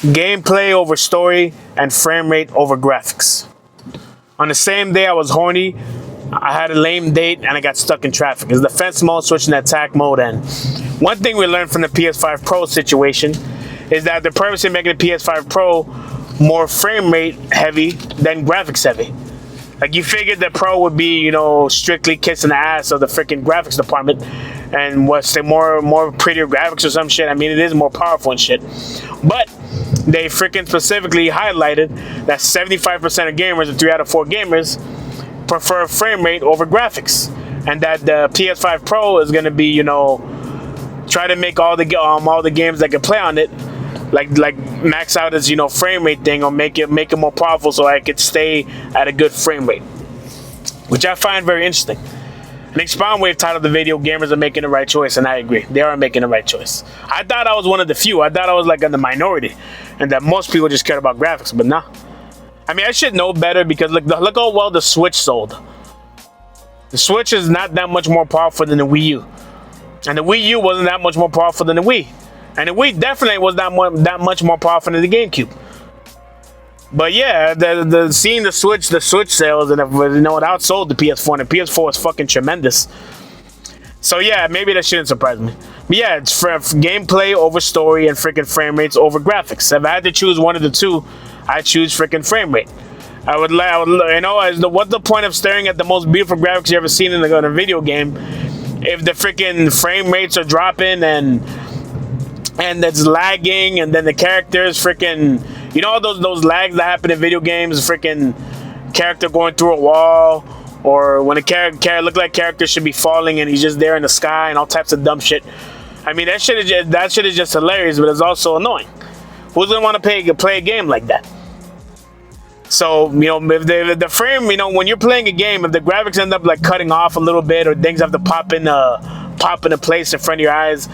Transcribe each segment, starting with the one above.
Gameplay over story and frame rate over graphics. On the same day I was horny, I had a lame date and I got stuck in traffic. It's defense mode switching to attack mode, and one thing we learned from the PS5 Pro situation is that they're purposely making the PS5 Pro more frame rate heavy than graphics heavy. Like, you figured the Pro would be, strictly kissing the ass of the freaking graphics department and what's the more prettier graphics or some shit. I mean, it is more powerful and shit. But they freaking specifically highlighted that 75% of gamers, and 3 out of 4 gamers, prefer frame rate over graphics, and that the PS5 Pro is going to be, try to make all the games that can play on it, like max out its frame rate thing, or make it more powerful so I could stay at a good frame rate, which I find very interesting. An Expound Wave titled the video, "Gamers are making the right choice," and I agree. They are making the right choice. I thought I was one of the few. I thought I was like in the minority, and that most people just cared about graphics, but nah. I mean, I should know better, because look how well the Switch sold. The Switch is not that much more powerful than the Wii U. And the Wii U wasn't that much more powerful than the Wii. And the Wii definitely was not that much more powerful than the GameCube. But yeah, seeing the Switch sales, and it outsold the PS4, and the PS4 was fucking tremendous. So yeah, maybe that shouldn't surprise me. But yeah, it's for gameplay over story and freaking frame rates over graphics. If I had to choose one of the two, I choose freaking frame rate. What's the point of staring at the most beautiful graphics you ever seen in a video game if the freaking frame rates are dropping and it's lagging, and then the characters freaking, those lags that happen in video games, freaking character going through a wall, or when a character look like character should be falling and he's just there in the sky, and all types of dumb shit. I mean, that shit is just hilarious, but it's also annoying. Who's gonna want to play a game like that? So, if the frame, when you're playing a game, if the graphics end up like cutting off a little bit, or things have to pop into place in front of your eyes,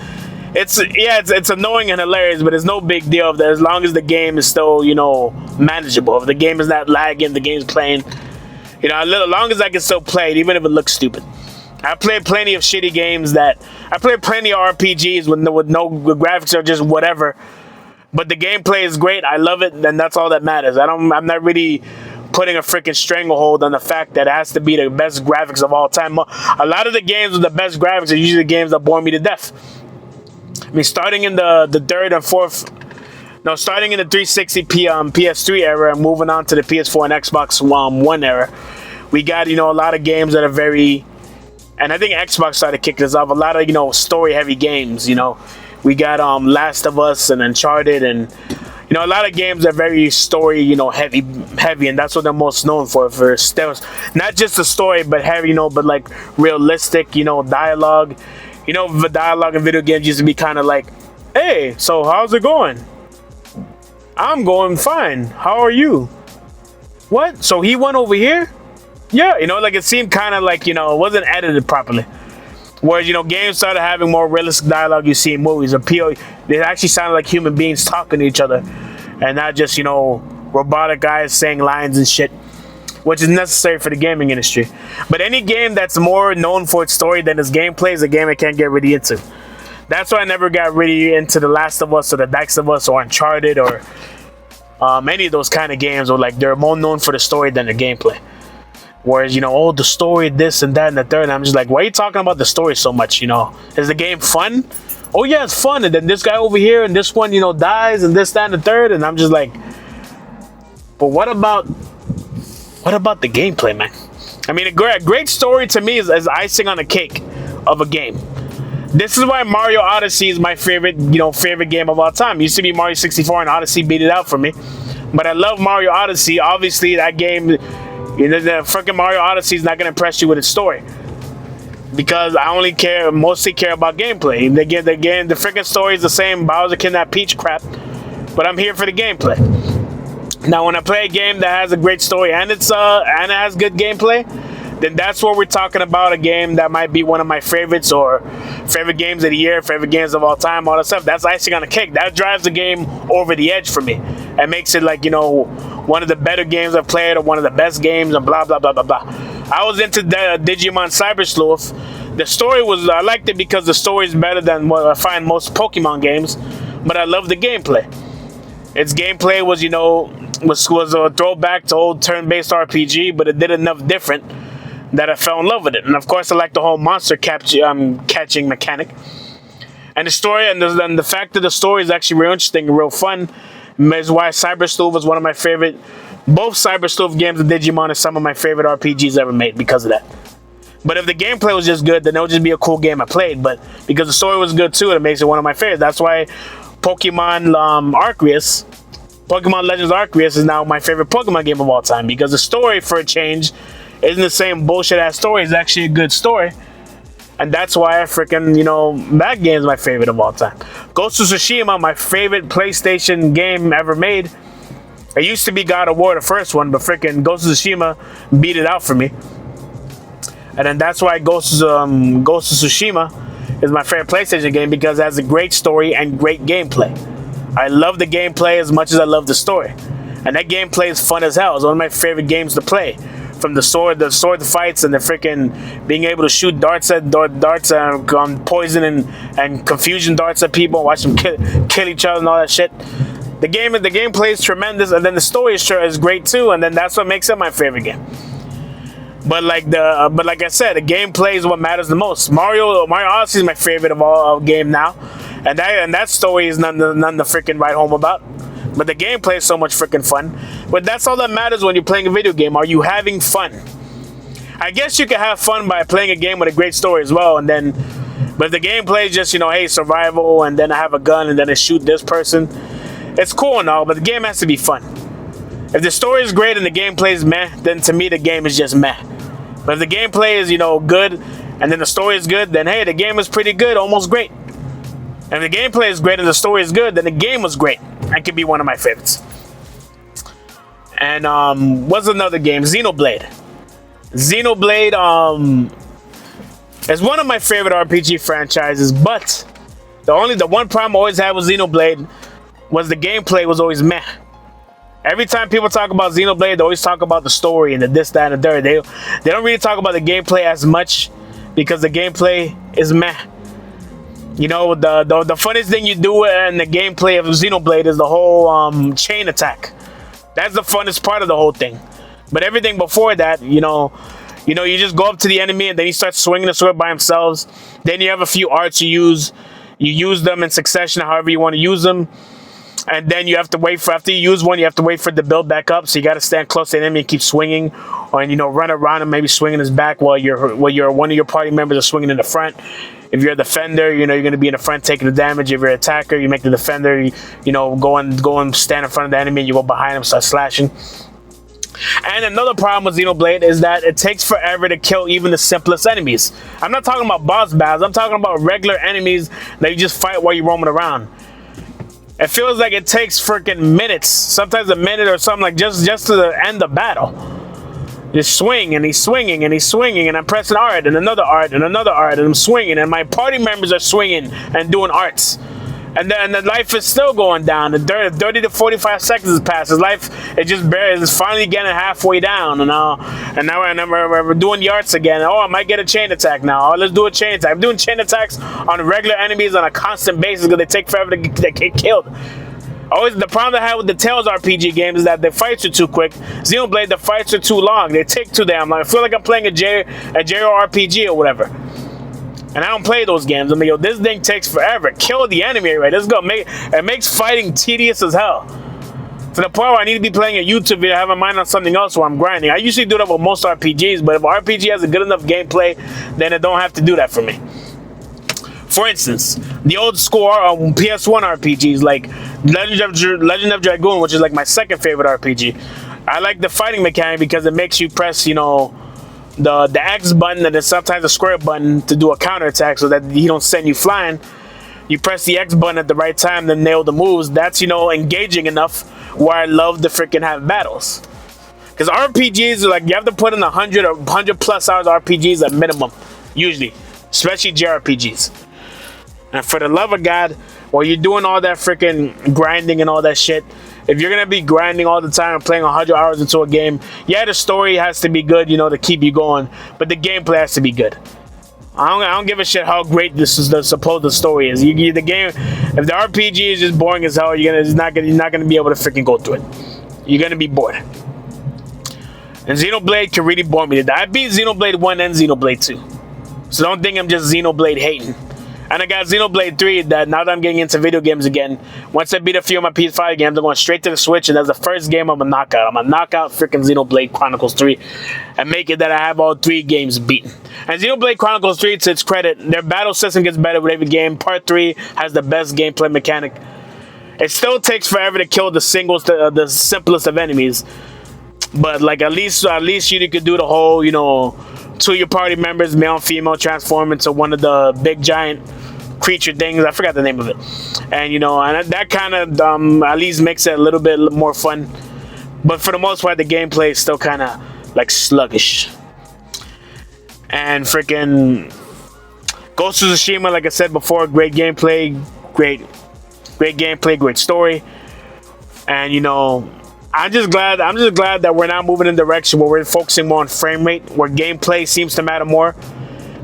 it's annoying and hilarious, but it's no big deal of that, as long as the game is still, manageable. If the game is not lagging, the game's playing, as long as I can still play it, even if it looks stupid. I played plenty of shitty games I played plenty of RPGs with no graphics or just whatever. But the gameplay is great. I love it, and that's all that matters. I'm not really putting a freaking stranglehold on the fact that it has to be the best graphics of all time. A lot of the games with the best graphics are usually the games that bore me to death. I mean, starting in the third and fourth, starting in the 360 PS3 era and moving on to the PS4 and Xbox One era, we got, a lot of games that are very, and I think Xbox started kicking us off, a lot of, story-heavy games, We got Last of Us and Uncharted, and a lot of games are very story, heavy, and that's what they're most known for not just the story, but heavy, but like realistic, dialogue. The dialogue in video games used to be kind of like, "Hey, so how's it going? I'm going fine. How are you? What? So he went over here? Yeah," like it seemed kind of like, it wasn't edited properly. Whereas, games started having more realistic dialogue you see in movies. They actually sounded like human beings talking to each other, and not just, robotic guys saying lines and shit, which is necessary for the gaming industry. But any game that's more known for its story than its gameplay is a game I can't get really into. That's why I never got really into The Last of Us or The Last of Us or Uncharted or any of those kind of games where like they're more known for the story than the gameplay. Whereas, the story, this and that and the third, and I'm just like, why are you talking about the story so much, Is the game fun? Oh yeah, it's fun, and then this guy over here and this one, dies, and this, that, and the third, and I'm just like, but what about the gameplay, man? I mean, a great story to me is icing on a cake of a game. This is why Mario Odyssey is my favorite game of all time. It used to be Mario 64, and Odyssey beat it out for me. But I love Mario Odyssey. Obviously, that game, the freaking Mario Odyssey is not going to impress you with its story, because I mostly care about gameplay. The freaking story is the same Bowser kidnapped Peach crap, but I'm here for the gameplay. Now, when I play a game that has a great story and it has good gameplay, then that's what we're talking about. A game that might be one of my favorites, or favorite games of the year, favorite games of all time, all that stuff. That's icing on the cake. That drives the game over the edge for me. It makes it like, one of the better games I've played, or one of the best games, and blah, blah, blah, blah, blah. I was into Digimon Cyber Sleuth. The story I liked it because the story is better than what I find most Pokemon games, but I love the gameplay. Its gameplay was, was a throwback to old turn-based RPG, but it did enough different that I fell in love with it. And of course, I like the whole monster catching mechanic. And the story, and the fact that the story is actually real interesting and real fun, is why Cyber Sleuth was one of my favorite. Both Cyber Sleuth games and Digimon are some of my favorite RPGs ever made because of that. But if the gameplay was just good, then it would just be a cool game I played. But because the story was good too, it makes it one of my favorites. That's why Pokemon Legends Arceus is now my favorite Pokemon game of all time. Because the story, for a change, isn't the same bullshit ass story. It's actually a good story. And that's why I freaking, that game is my favorite of all time. Ghost of Tsushima, my favorite PlayStation game ever made. It used to be God of War, the first one, but freaking Ghost of Tsushima beat it out for me. And then that's why Ghost of Tsushima is my favorite PlayStation game, because it has a great story and great gameplay. I love the gameplay as much as I love the story. And that gameplay is fun as hell. It's one of my favorite games to play. From the sword fights, and the freaking being able to shoot darts and poison and confusion darts at people, watch them kill each other and all that shit. The gameplay is tremendous, and then the story is great too, and then that's what makes it my favorite game. But like I said, the gameplay is what matters the most. Mario Odyssey is my favorite of all game now, and that story is none to freaking write home about. But the gameplay is so much freaking fun. But that's all that matters when you're playing a video game. Are you having fun? I guess you can have fun by playing a game with a great story as well. But if the gameplay is just, hey, survival, and then I have a gun, and then I shoot this person, it's cool and all, but the game has to be fun. If the story is great and the gameplay is meh, then to me the game is just meh. But if the gameplay is, good, and then the story is good, then hey, the game is pretty good, almost great. And if the gameplay is great and the story is good, then the game was great. That could be one of my favorites. And what's another game? Xenoblade. Xenoblade is one of my favorite RPG franchises, but the one problem I always had with Xenoblade was the gameplay was always meh. Every time people talk about Xenoblade, they always talk about the story and the this, that, and the third. They don't really talk about the gameplay as much because the gameplay is meh. The funniest thing you do in the gameplay of Xenoblade is the whole chain attack. That's the funnest part of the whole thing. But everything before that, you just go up to the enemy and then he starts swinging the sword by himself. Then you have a few arts you use. You use them in succession, however you want to use them. And then you have to wait after you use one, you have to wait for it to build back up. So you got to stand close to the enemy and keep swinging, or run around him, maybe swinging his back while one of your party members are swinging in the front. If you're a defender, you're going to be in the front taking the damage. If you're an attacker, you make the defender, go and stand in front of the enemy, and you go behind him, start slashing. And another problem with Xenoblade is that it takes forever to kill even the simplest enemies. I'm not talking about boss battles. I'm talking about regular enemies that you just fight while you're roaming around. It feels like it takes freaking minutes, sometimes a minute or something, like just to end the battle. Just swing, and he's swinging, and he's swinging, and I'm pressing art, and another art, and another art, and I'm swinging, and my party members are swinging and doing arts. And then the life is still going down. And 30 to 45 seconds has passed. His life is finally getting halfway down. And now we're doing the arts again. Oh, I might get a chain attack now. Oh, let's do a chain attack. I'm doing chain attacks on regular enemies on a constant basis because they take forever to get killed. Always the problem I had with the Tales RPG games is that the fights are too quick. Xenoblade, the fights are too long. They take too damn long. I feel like I'm playing a JRPG or whatever. And I don't play those games. I mean, this thing takes forever. Kill the enemy, right? It makes fighting tedious as hell. To the point where I need to be playing a YouTube video, have my mind on something else while I'm grinding. I usually do that with most RPGs, but if an RPG has a good enough gameplay, then it don't have to do that for me. For instance, the old school PS1 RPGs like Legend of Dragoon, which is like my second favorite RPG. I like the fighting mechanic because it makes you press, the X button and then sometimes the square button to do a counterattack so that he don't send you flying. You press the X button at the right time to nail the moves. That's, engaging enough where I love to freaking have battles. Because RPGs are like, you have to put in 100 or 100 plus hours RPGs at minimum, usually, especially JRPGs. And for the love of God, while you're doing all that freaking grinding and all that shit, if you're going to be grinding all the time and playing 100 hours into a game, yeah, the story has to be good, to keep you going, but the gameplay has to be good. I don't give a shit how great this is the supposed story is. The game, if the RPG is just boring as hell, you're not gonna be able to freaking go through it. You're gonna be bored. And Xenoblade can really bore me. I beat Xenoblade 1 and Xenoblade 2, so don't think I'm just Xenoblade hating. And I got Xenoblade 3 that now that I'm getting into video games again, once I beat a few of my PS5 games, I'm going straight to the Switch, and that's the first game I'm going to knock out. I'm going to knock out freaking Xenoblade Chronicles 3 and make it that I have all 3 games beaten. And Xenoblade Chronicles 3, to its credit, their battle system gets better with every game. Part 3 has the best gameplay mechanic. It still takes forever to kill the simplest of enemies. But like at least you could do the whole, 2 of your party members, male and female, transform into one of the big giant creature things. I forgot the name of it. And and that kind of at least makes it a little bit more fun. But for the most part, the gameplay is still kind of like sluggish. And freaking Ghost of Tsushima, like I said before, great gameplay, great gameplay, great story. And I'm just glad that we're now moving in a direction where we're focusing more on frame rate, where gameplay seems to matter more.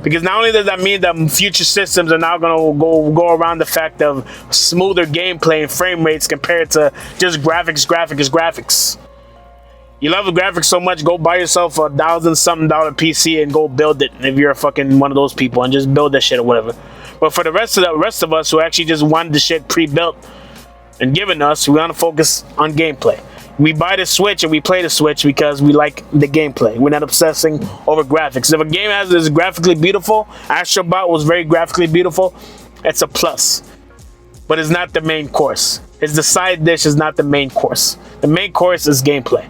Because not only does that mean that future systems are now going to go around the fact of smoother gameplay and frame rates compared to just graphics. You love the graphics so much, go buy yourself a $1,000-something PC and go build it if you're a fucking one of those people, and just build that shit or whatever. But for the rest of us who actually just wanted the shit pre-built and given us, we want to focus on gameplay. We buy the Switch and we play the Switch because we like the gameplay. We're not obsessing over graphics. If a game is graphically beautiful, Astro Bot was very graphically beautiful, it's a plus. But it's not the main course. It's the side dish, is not the main course. The main course is gameplay.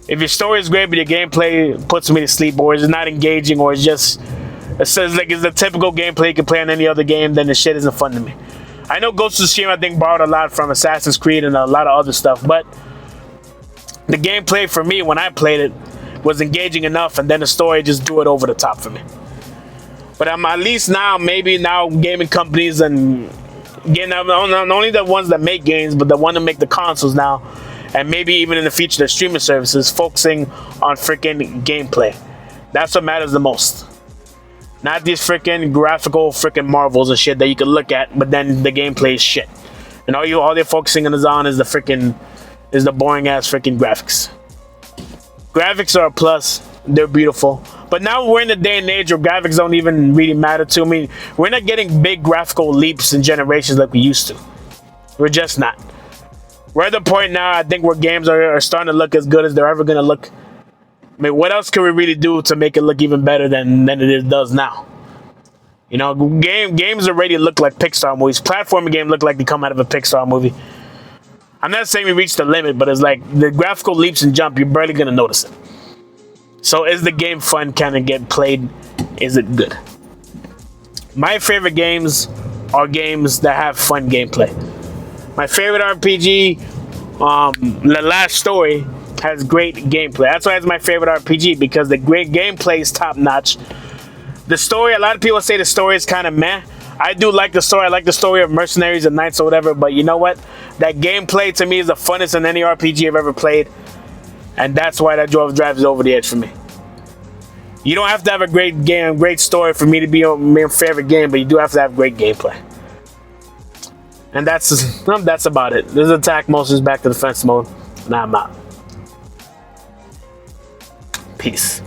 If your story is great but your gameplay puts me to sleep, or is not engaging, or it's the typical gameplay you can play on any other game, then the shit isn't fun to me. I know Ghost of Tsushima, I think, borrowed a lot from Assassin's Creed and a lot of other stuff, but the gameplay for me when I played it was engaging enough, and then the story just drew it over the top for me. But I'm at least maybe now gaming companies, and again, not only the ones that make games, but the one that make the consoles now, and maybe even in the future the streaming services, focusing on freaking gameplay. That's what matters the most. Not these freaking graphical freaking marvels and shit that you can look at, but then the gameplay is shit. And all they're focusing on is the boring ass freaking graphics. Graphics are a plus, they're beautiful. But now we're in the day and age where graphics don't even really matter to me. We're not getting big graphical leaps in generations like we used to. We're just not. We're at the point now, I think, where games are starting to look as good as they're ever going to look. I mean, what else can we really do to make it look even better than it does now? Games already look like Pixar movies. Platforming games look like they come out of a Pixar movie. I'm not saying we reached the limit, but it's like the graphical leaps and jump, you're barely going to notice it. So is the game fun? Can it get played? Is it good? My favorite games are games that have fun gameplay. My favorite RPG, The Last Story, has great gameplay. That's why it's my favorite RPG, because the great gameplay is top notch. The story, a lot of people say the story is kind of meh. I do like the story. I like the story of Mercenaries and Knights or whatever, but you know what? That gameplay to me is the funnest in any RPG I've ever played, and that's why that drives it over the edge for me. You don't have to have a great game, great story for me to be my favorite game, but you do have to have great gameplay. And that's about it. This is attack mode, is back to defense mode, and I'm out. Peace.